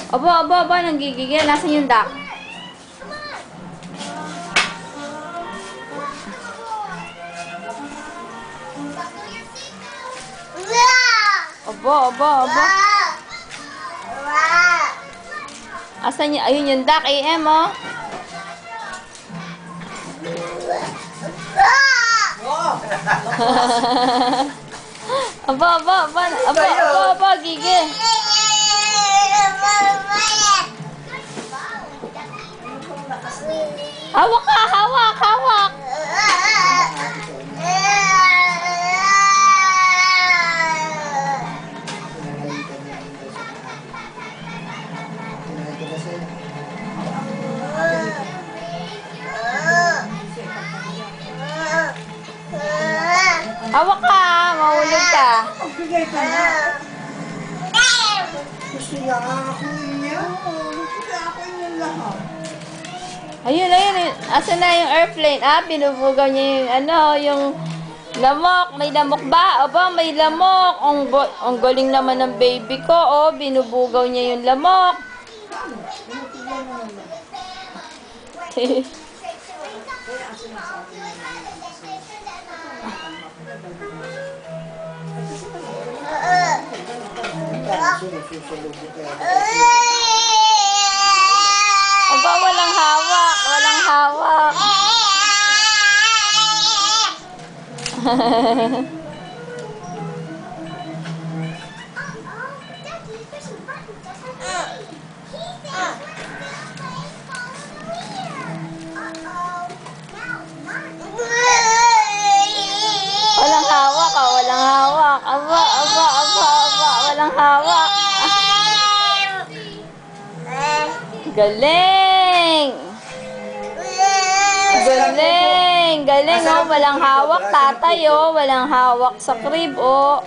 Aba, nanggigigil. Nasaan yung duck? Aba. Asan niya? Ayun yung duck, AM, oh. Aba, gigil. Hawak ka, hawak. Hawak ka, mahulog ka. Bigay ka na. Gusto niya akakuin niya. Gusto akakuin niya lahat. Ayun. Asan na yung airplane? Binubugaw niya yung lamok. May lamok ba? Aba, may lamok. Ang galing naman ng baby ko. Oh, binubugaw niya yung lamok. Aba, walang hawak. Walang hawak. Aba, walang hawak. Galing, oh. Walang hawak, tatay, oh. Walang hawak sa crib, oh.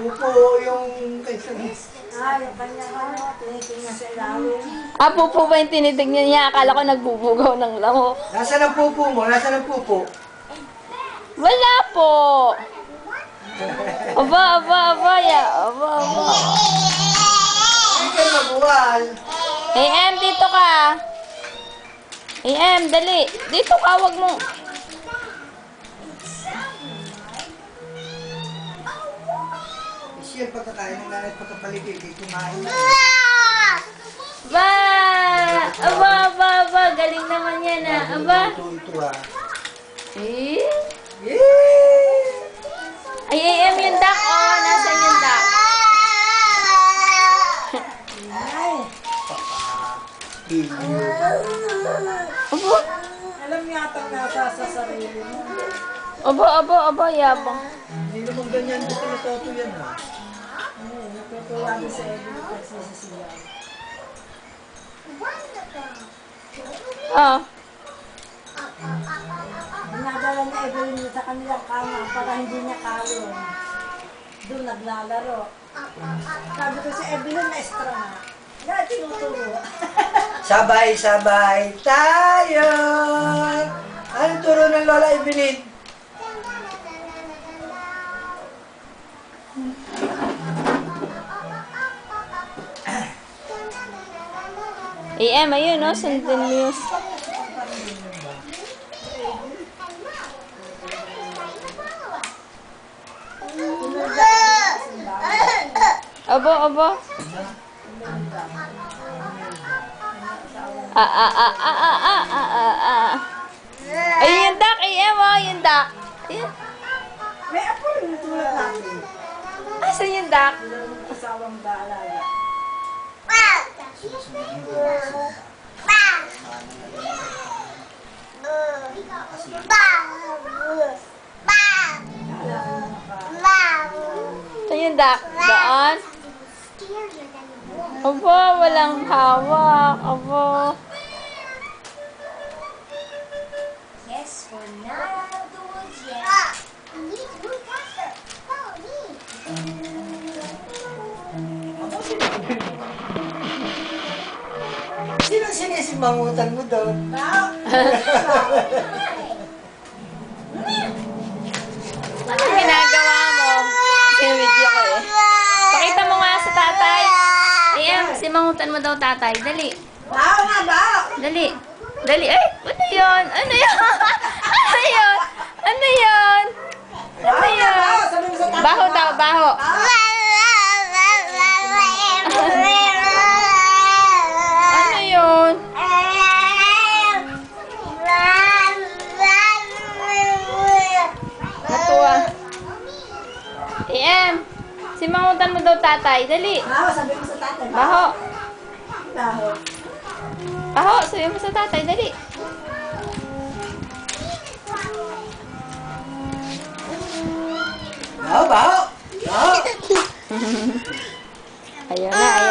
Pupo yung kaysa yung kanya tinitingnan sa ilalim. Pupo ba yung tinitignan niya? Akala ko nagbubugaw ng lamok. Nasaan ang pupo mo? Nasaan ang pupo? Wala po. Aba. Hindi ka mabuwal. AM, dito ka. AM, dali. Dito ka, wag mo. Siya pagkakain ng nanay pagkapaligid, kumain na. Aba. Galing naman yan, Aba. Ito. Eh? Yeah! Ay, AM yung duck, oh. Nasaan yung duck? Aba. Alam yata nasa sa sarili mo. Aba, yabang. Hindi naman ganyan dito na toto yan ha. Natutuwa mo sa Evelyn kasi sisiya. Dinadala niya Evelyn sa kanilang kama para hindi niya kalon. Doon naglalaro. Sabi ko si Evelyn maestra nga. Kaya tinuturo. Sabay tayo! Anong turo ng Lola Evelyn? AM, ayun, no? Sundin news. Aba. Ayun yung duck, AM, oh, yung duck. Ayun. May apo rin tulad natin. Asan yung duck? Kasawang daalala. Ito yung duck. Doon. Aba, walang hawak. Aba. Yes, for not out of the woods yet. We need to move faster. Follow me. Sino sinisimangutan mo doon? Anong ginagawa mo? Sinvideo ko eh. Pakita mo nga sa tatay. Simangutan mo daw tatay. Dali. Baho nga, baho! Dali. Dali. Ay, ano yun? Ano yun? Ano yun? Ano yun? Ano Baho nga, yun? baho! Sabi mo sa tatay. Baho daw, baho. Ano yun? Natuwa. Simangutan mo daw tatay. Dali. Baho, sabi mo sa tatay. Baho. Baho. Baho, sabi mo sa tatay. Dali. Baho, baho! Baho! Ayun na, ayun.